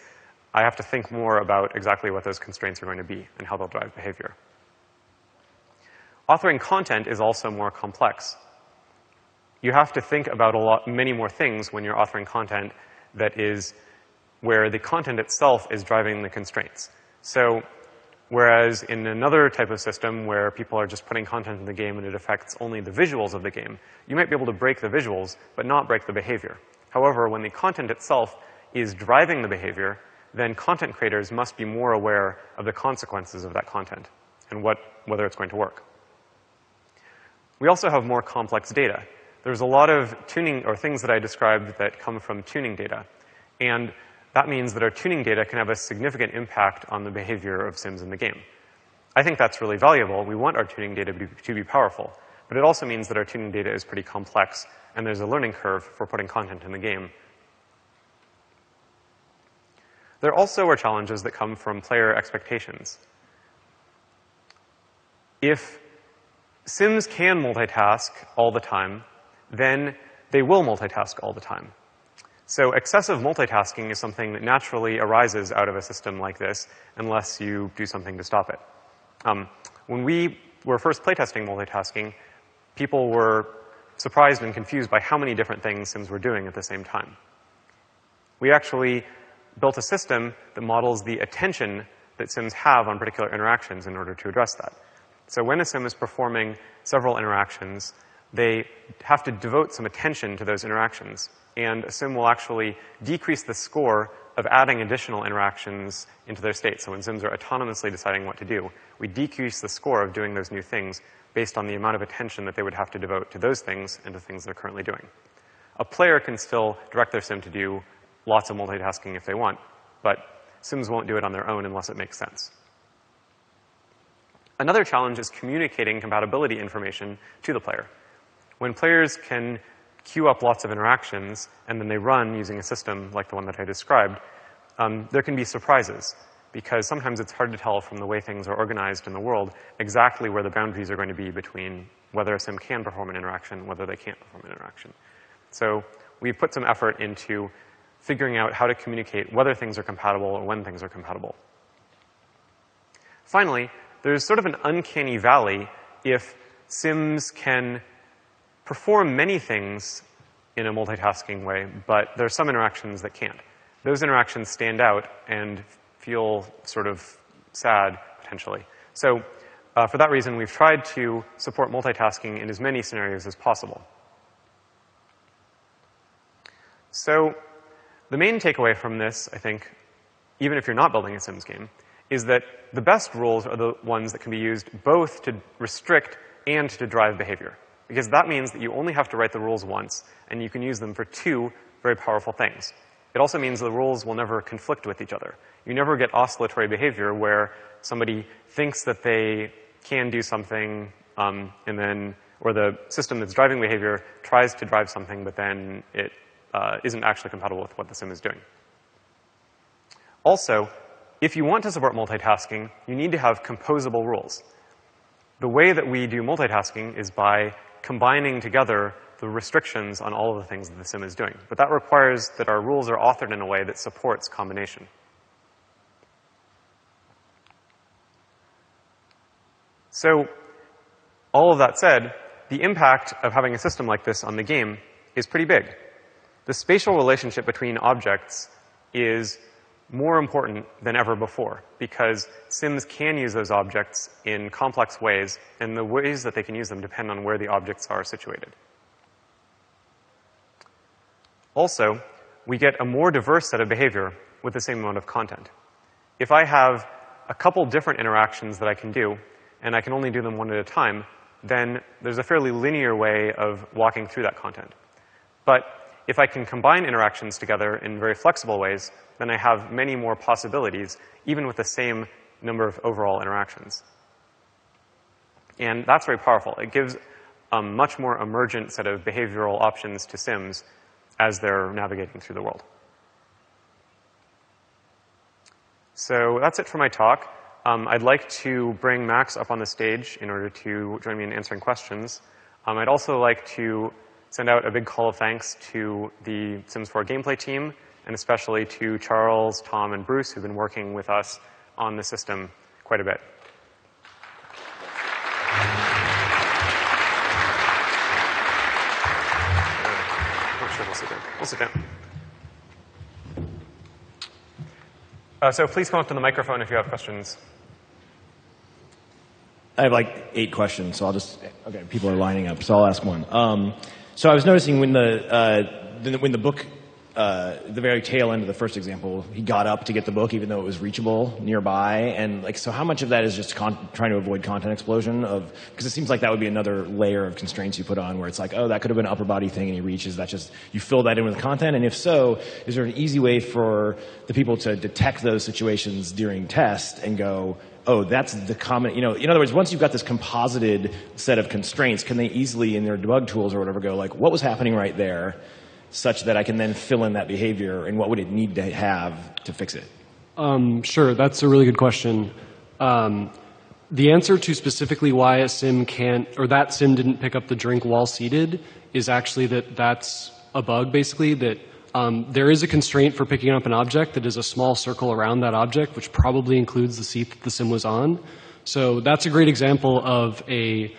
I have to think more about exactly what those constraints are going to be and how they'll drive behavior. Authoring content is also more complex. You have to think about many more things when you're authoring content that is where the content itself is driving the constraints. So whereas in another type of system where people are just putting content in the game and it affects only the visuals of the game, you might be able to break the visuals but not break the behavior. However, when the content itself is driving the behavior, then content creators must be more aware of the consequences of that content and whether it's going to work. We also have more complex data. There's a lot of tuning or things that I described that come from tuning data. And that means that our tuning data can have a significant impact on the behavior of sims in the game. I think that's really valuable. We want our tuning data to be powerful. But it also means that our tuning data is pretty complex, and there's a learning curve for putting content in the game. There also are challenges that come from player expectations. If sims can multitask all the time, then they will multitask all the time. So excessive multitasking is something that naturally arises out of a system like this unless you do something to stop it. When we were first playtesting multitasking, people were surprised and confused by how many different things sims were doing at the same time. We actually built a system that models the attention that sims have on particular interactions in order to address that. So when a sim is performing several interactions, they have to devote some attention to those interactions. And a sim will actually decrease the score of adding additional interactions into their state. So when sims are autonomously deciding what to do, we decrease the score of doing those new things based on the amount of attention that they would have to devote to those things and to things they're currently doing. A player can still direct their sim to do lots of multitasking if they want, but sims won't do it on their own unless it makes sense. Another challenge is communicating compatibility information to the player. When players can queue up lots of interactions and then they run using a system like the one that I described, there can be surprises, because sometimes it's hard to tell from the way things are organized in the world exactly where the boundaries are going to be between whether a sim can perform an interaction and whether they can't perform an interaction. So we've put some effort into figuring out how to communicate whether things are compatible or when things are compatible. Finally, there's sort of an uncanny valley if sims can perform many things in a multitasking way, but there are some interactions that can't. Those interactions stand out and feel sort of sad, potentially. So for that reason, we've tried to support multitasking in as many scenarios as possible. So the main takeaway from this, I think, even if you're not building a Sims game, is that the best rules are the ones that can be used both to restrict and to drive behavior. Because that means that you only have to write the rules once, and you can use them for two very powerful things. It also means the rules will never conflict with each other. You never get oscillatory behavior where somebody thinks that they can do something, or the system that's driving behavior tries to drive something, but then it isn't actually compatible with what the sim is doing. Also, if you want to support multitasking, you need to have composable rules. The way that we do multitasking is by combining together the restrictions on all of the things that the sim is doing. But that requires that our rules are authored in a way that supports combination. So, all of that said, the impact of having a system like this on the game is pretty big. The spatial relationship between objects is more important than ever before, because sims can use those objects in complex ways, and the ways that they can use them depend on where the objects are situated. Also, we get a more diverse set of behavior with the same amount of content. If I have a couple different interactions that I can do, and I can only do them one at a time, then there's a fairly linear way of walking through that content. But if I can combine interactions together in very flexible ways, then I have many more possibilities, even with the same number of overall interactions. And that's very powerful. It gives a much more emergent set of behavioral options to sims as they're navigating through the world. So that's it for my talk. I'd like to bring Max up on the stage in order to join me in answering questions. I'd also like to send out a big call of thanks to the Sims 4 gameplay team, and especially to Charles, Tom, and Bruce, who've been working with us on the system quite a bit. Sure, we'll sit down. We'll sit down. So please come up to the microphone if you have questions. I have like 8 questions, so I'll just, okay, people are lining up, so I'll ask one. So I was noticing when the book, the very tail end of the first example, he got up to get the book even though it was reachable nearby, and like, so how much of that is just trying to avoid content explosion because it seems like that would be another layer of constraints you put on where it's like, oh, that could have been an upper body thing and he reaches, that just, you fill that in with content, and if so, is there an easy way for the people to detect those situations during test and go, oh, that's the common, in other words, once you've got this composited set of constraints, can they easily, in their debug tools or whatever, go like, what was happening right there, such that I can then fill in that behavior, and what would it need to have to fix it? Sure, that's a really good question. The answer to specifically why a sim can't, or that sim didn't pick up the drink while seated, is actually that that's a bug, basically, that there is a constraint for picking up an object that is a small circle around that object, which probably includes the seat that the sim was on. So that's a great example of a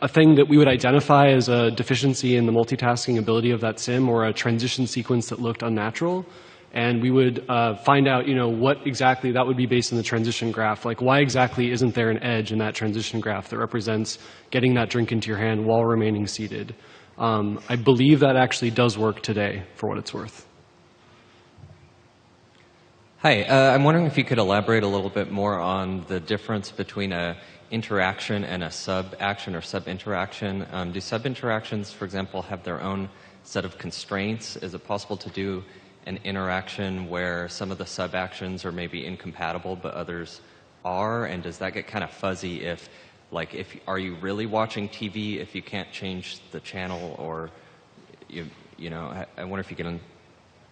thing that we would identify as a deficiency in the multitasking ability of that sim, or a transition sequence that looked unnatural. And we would find out, what exactly that would be based on the transition graph. Like, why exactly isn't there an edge in that transition graph that represents getting that drink into your hand while remaining seated? I believe that actually does work today, for what it's worth. Hi, I'm wondering if you could elaborate a little bit more on the difference between a interaction and a sub-action or sub-interaction. Do sub-interactions, for example, have their own set of constraints? Is it possible to do an interaction where some of the sub-actions are maybe incompatible but others are? And does that get kind of fuzzy if are you really watching TV if you can't change the channel? Or, I wonder if you can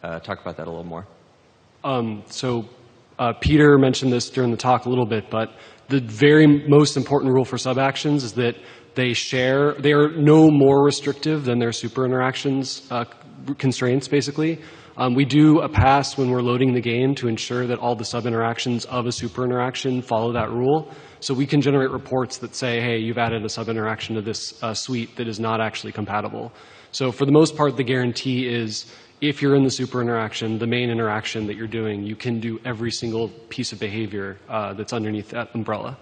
talk about that a little more. Peter mentioned this during the talk a little bit, but the very most important rule for sub-actions is that they are no more restrictive than their super interactions constraints, basically. We do a pass when we're loading the game to ensure that all the sub-interactions of a super interaction follow that rule. So we can generate reports that say, hey, you've added a sub-interaction to this suite that is not actually compatible. So for the most part, the guarantee is if you're in the super interaction, the main interaction that you're doing, you can do every single piece of behavior that's underneath that umbrella.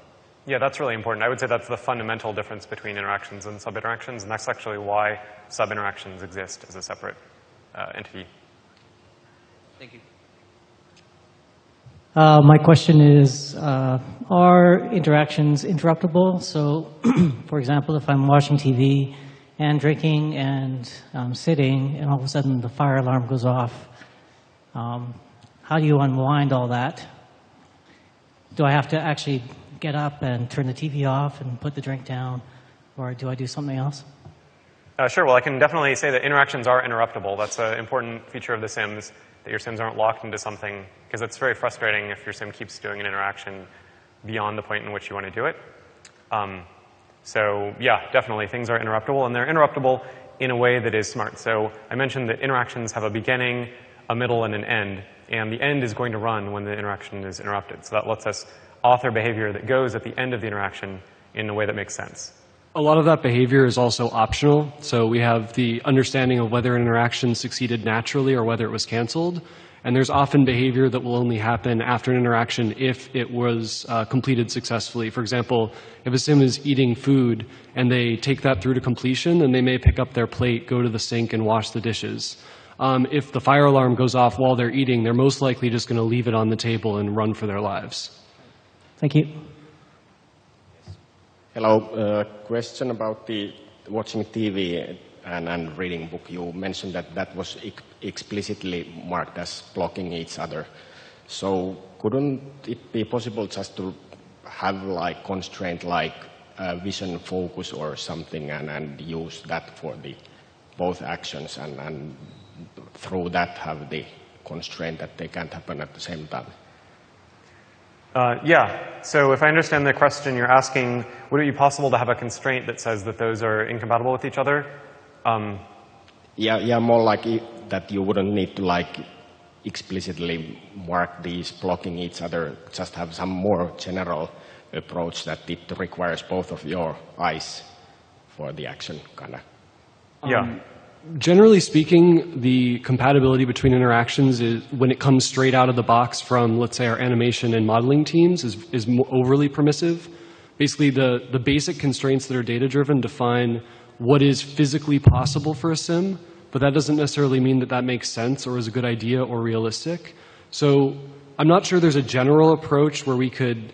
Yeah, that's really important. I would say that's the fundamental difference between interactions and sub-interactions, and that's actually why sub-interactions exist as a separate entity. Thank you. My question is, are interactions interruptible? So, for example, if I'm watching TV and drinking and sitting, and all of a sudden the fire alarm goes off, how do you unwind all that? Do I have to actually get up and turn the TV off and put the drink down, or do I do something else? Sure. Well, I can definitely say that interactions are interruptible. That's an important feature of the Sims, that your Sims aren't locked into something, because it's very frustrating if your Sim keeps doing an interaction beyond the point in which you want to do it. So yeah, definitely, things are interruptible, and they're interruptible in a way that is smart. So I mentioned that interactions have a beginning, a middle, and an end, and the end is going to run when the interaction is interrupted. So that lets us author behavior that goes at the end of the interaction in a way that makes sense. A lot of that behavior is also optional. So we have the understanding of whether an interaction succeeded naturally or whether it was canceled. And there's often behavior that will only happen after an interaction if it was completed successfully. For example, if a Sim is eating food and they take that through to completion, then they may pick up their plate, go to the sink, and wash the dishes. If the fire alarm goes off while they're eating, they're most likely just going to leave it on the table and run for their lives. Thank you. Hello. Question about the watching TV and reading book. You mentioned that that was explicitly marked as blocking each other. So couldn't it be possible just to have like constraint like vision focus or something and use that for the both actions and through that have the constraint that they can't happen at the same time? Yeah. So if I understand the question, you're asking, would it be possible to have a constraint that says that those are incompatible with each other? Yeah, more like that you wouldn't need to like explicitly mark these blocking each other, just have some more general approach that it requires both of your eyes for the action, kind of. Yeah. Generally speaking, the compatibility between interactions is, when it comes straight out of the box from, let's say, our animation and modeling teams, is overly permissive. Basically, the basic constraints that are data-driven define what is physically possible for a sim, but that doesn't necessarily mean that that makes sense or is a good idea or realistic. So I'm not sure there's a general approach where we could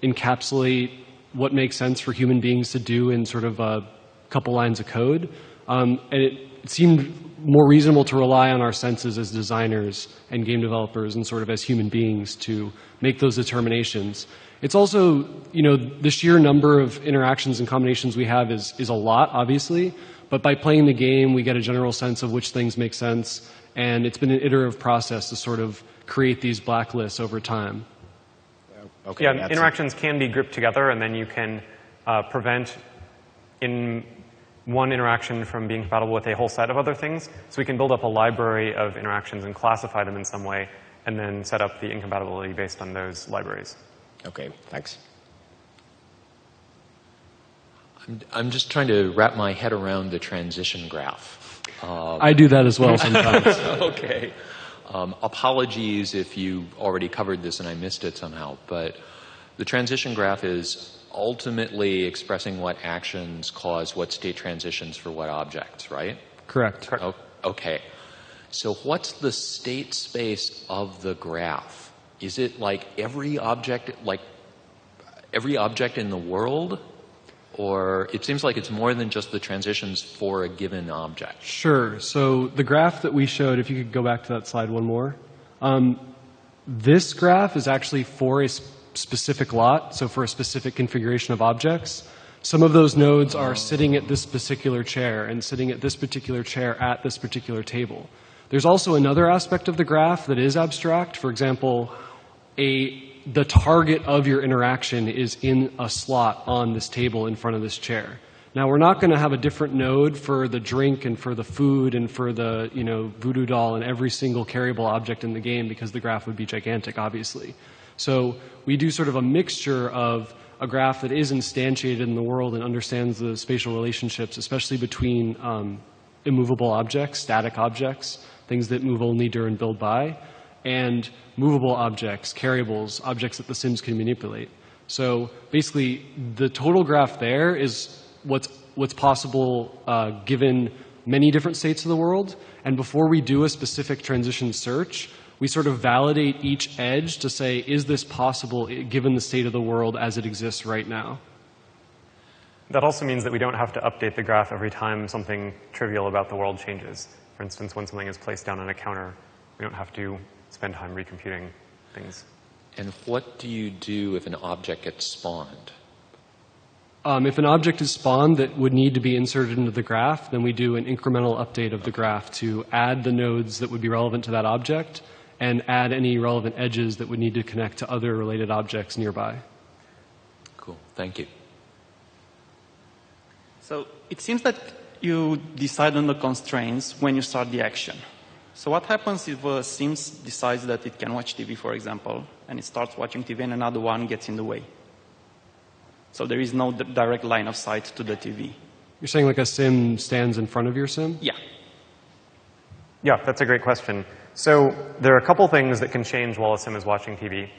encapsulate what makes sense for human beings to do in sort of a couple lines of code. And it seemed more reasonable to rely on our senses as designers and game developers and sort of as human beings to make those determinations. It's also, you know, the sheer number of interactions and combinations we have is a lot, obviously, but by playing the game, we get a general sense of which things make sense, and it's been an iterative process to sort of create these blacklists over time. Okay, yeah, interactions can be grouped together, and then you can prevent in one interaction from being compatible with a whole set of other things. So we can build up a library of interactions and classify them in some way, and then set up the incompatibility based on those libraries. Okay, thanks. I'm just trying to wrap my head around the transition graph. I do that as well sometimes. Okay. Apologies if you already covered this and I missed it somehow, but the transition graph is ultimately expressing what actions cause what state transitions for what objects, right? Correct. Oh, okay. So what's the state space of the graph? Is it like every object in the world? Or it seems like it's more than just the transitions for a given object. Sure. So the graph that we showed, if you could go back to that slide one more. This graph is actually for a specific lot, so for a specific configuration of objects. Some of those nodes are sitting at this particular chair and sitting at this particular chair at this particular table. There's also another aspect of the graph that is abstract. For example, the target of your interaction is in a slot on this table in front of this chair. Now, we're not going to have a different node for the drink and for the food and for the, you know, voodoo doll and every single carryable object in the game because the graph would be gigantic, obviously. So we do sort of a mixture of a graph that is instantiated in the world and understands the spatial relationships, especially between immovable objects, static objects, things that move only during build by, and movable objects, carryables, objects that the Sims can manipulate. So basically, the total graph there is what's possible given many different states of the world. And before we do a specific transition search, we sort of validate each edge to say, is this possible given the state of the world as it exists right now? That also means that we don't have to update the graph every time something trivial about the world changes. For instance, when something is placed down on a counter, we don't have to spend time recomputing things. And what do you do if an object gets spawned? If an object is spawned that would need to be inserted into the graph, then we do an incremental update of the graph to add the nodes that would be relevant to that object and add any relevant edges that would need to connect to other related objects nearby. Cool. Thank you. So it seems that you decide on the constraints when you start the action. So what happens if a Sims decides that it can watch TV, for example, and it starts watching TV and another one gets in the way? So there is no direct line of sight to the TV. You're saying like a Sim stands in front of your Sim? Yeah. Yeah, that's a great question. So there are a couple things that can change while a Sim is watching TV.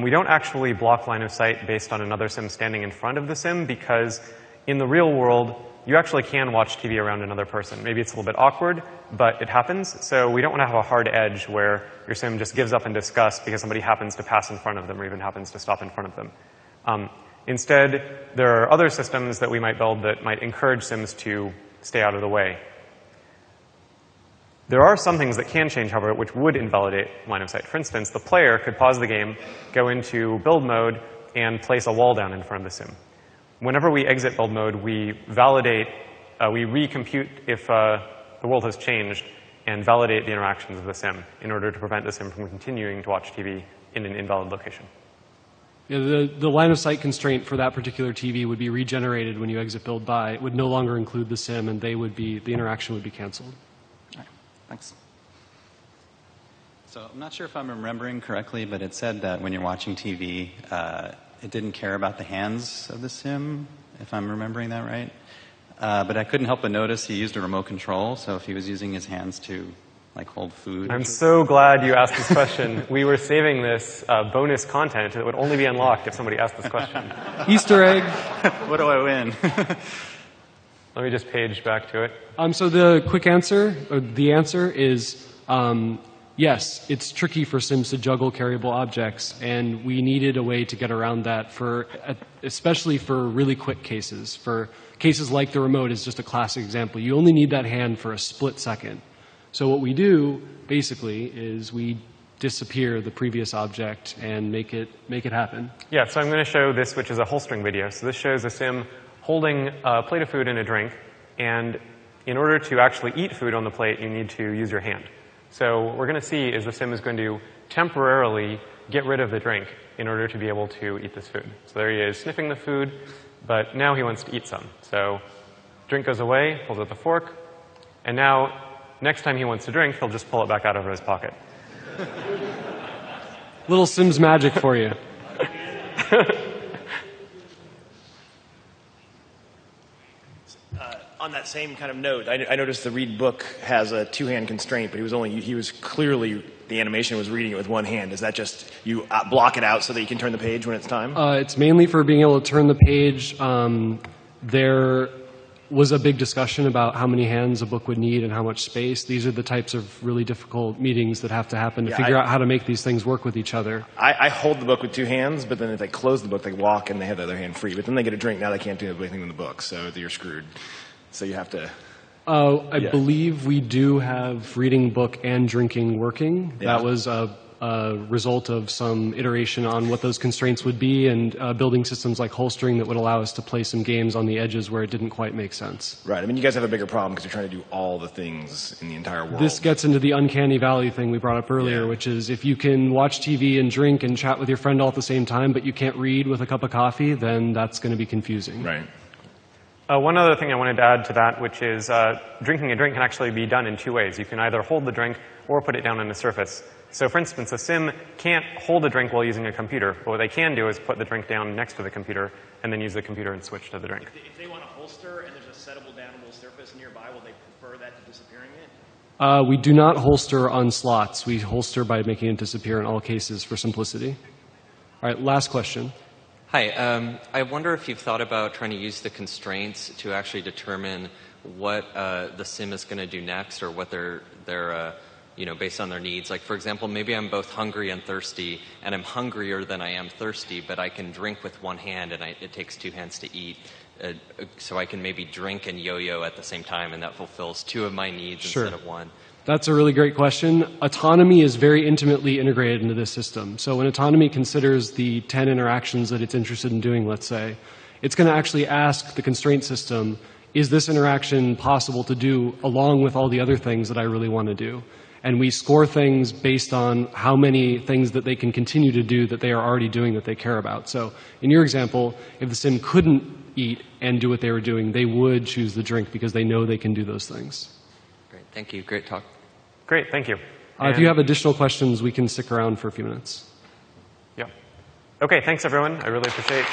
We don't actually block line of sight based on another Sim standing in front of the Sim because in the real world, you actually can watch TV around another person. Maybe it's a little bit awkward, but it happens. So we don't want to have a hard edge where your Sim just gives up in disgust because somebody happens to pass in front of them or even happens to stop in front of them. Instead, there are other systems that we might build that might encourage sims to stay out of the way. There are some things that can change, however, which would invalidate line of sight. For instance, the player could pause the game, go into build mode, and place a wall down in front of the sim. Whenever we exit build mode, we validate, we recompute if the world has changed and validate the interactions of the sim in order to prevent the sim from continuing to watch TV in an invalid location. Yeah, the line of sight constraint for that particular TV would be regenerated when you exit build by. It would no longer include the sim, and the interaction would be canceled. All right, thanks. So I'm not sure if I'm remembering correctly, but it said that when you're watching TV, it didn't care about the hands of the sim, if I'm remembering that right. But I couldn't help but notice he used a remote control, so if he was using his hands to like hold food. I'm so glad you asked this question. We were saving this bonus content that would only be unlocked if somebody asked this question. Easter egg. What do I win? Let me just page back to it. So the quick answer, or the answer is yes, it's tricky for sims to juggle carryable objects, and we needed a way to get around that especially for really quick cases. For cases like the remote is just a classic example. You only need that hand for a split second. So what we do, basically, is we disappear the previous object and make it happen. Yeah, so I'm going to show this, which is a holstering video. So this shows a sim holding a plate of food and a drink, and in order to actually eat food on the plate, you need to use your hand. So what we're going to see is the sim is going to temporarily get rid of the drink in order to be able to eat this food. So there he is sniffing the food, but now he wants to eat some. So drink goes away, pulls out the fork, and now next time he wants to drink, he'll just pull it back out of his pocket. Little Sims magic for you. On that same kind of note, I noticed the read book has a two-hand constraint, but he was clearly, the animation was reading it with one hand. Is that just you block it out so that you can turn the page when it's time? It's mainly for being able to turn the page. There was a big discussion about how many hands a book would need and how much space. These are the types of really difficult meetings that have to happen to figure out how to make these things work with each other. I hold the book with two hands, but then if they close the book, they walk and they have the other hand free. But then they get a drink. Now they can't do anything with the book, so you're screwed. So you have to... I believe we do have reading book and drinking working. Yeah. That was a result of some iteration on what those constraints would be and building systems like holstering that would allow us to play some games on the edges where it didn't quite make sense. Right. I mean, you guys have a bigger problem because you're trying to do all the things in the entire world. This gets into the uncanny valley thing we brought up earlier, which is if you can watch TV and drink and chat with your friend all at the same time, but you can't read with a cup of coffee, then that's going to be confusing. Right. One other thing I wanted to add to that, which is drinking a drink can actually be done in two ways. You can either hold the drink or put it down on a surface. So for instance, a sim can't hold a drink while using a computer, but what they can do is put the drink down next to the computer and then use the computer and switch to the drink. If they want a holster and there's a settable downable surface nearby, will they prefer that to disappearing it? We do not holster on slots. We holster by making it disappear in all cases for simplicity. All right, last question. Hi. I wonder if you've thought about trying to use the constraints to actually determine what the sim is going to do next, or what they're based on their needs. Like, for example, maybe I'm both hungry and thirsty, and I'm hungrier than I am thirsty, but I can drink with one hand, and it takes two hands to eat. So I can maybe drink and yo-yo at the same time, and that fulfills two of my needs instead of one. That's a really great question. Autonomy is very intimately integrated into this system. So when Autonomy considers the 10 interactions that it's interested in doing, let's say, it's going to actually ask the constraint system, is this interaction possible to do along with all the other things that I really want to do? And we score things based on how many things that they can continue to do that they are already doing that they care about. So in your example, if the sim couldn't eat and do what they were doing, they would choose the drink because they know they can do those things. Great. Thank you. Great talk. Great. Thank you. If you have additional questions, we can stick around for a few minutes. Yeah. Okay. Thanks, everyone. I really appreciate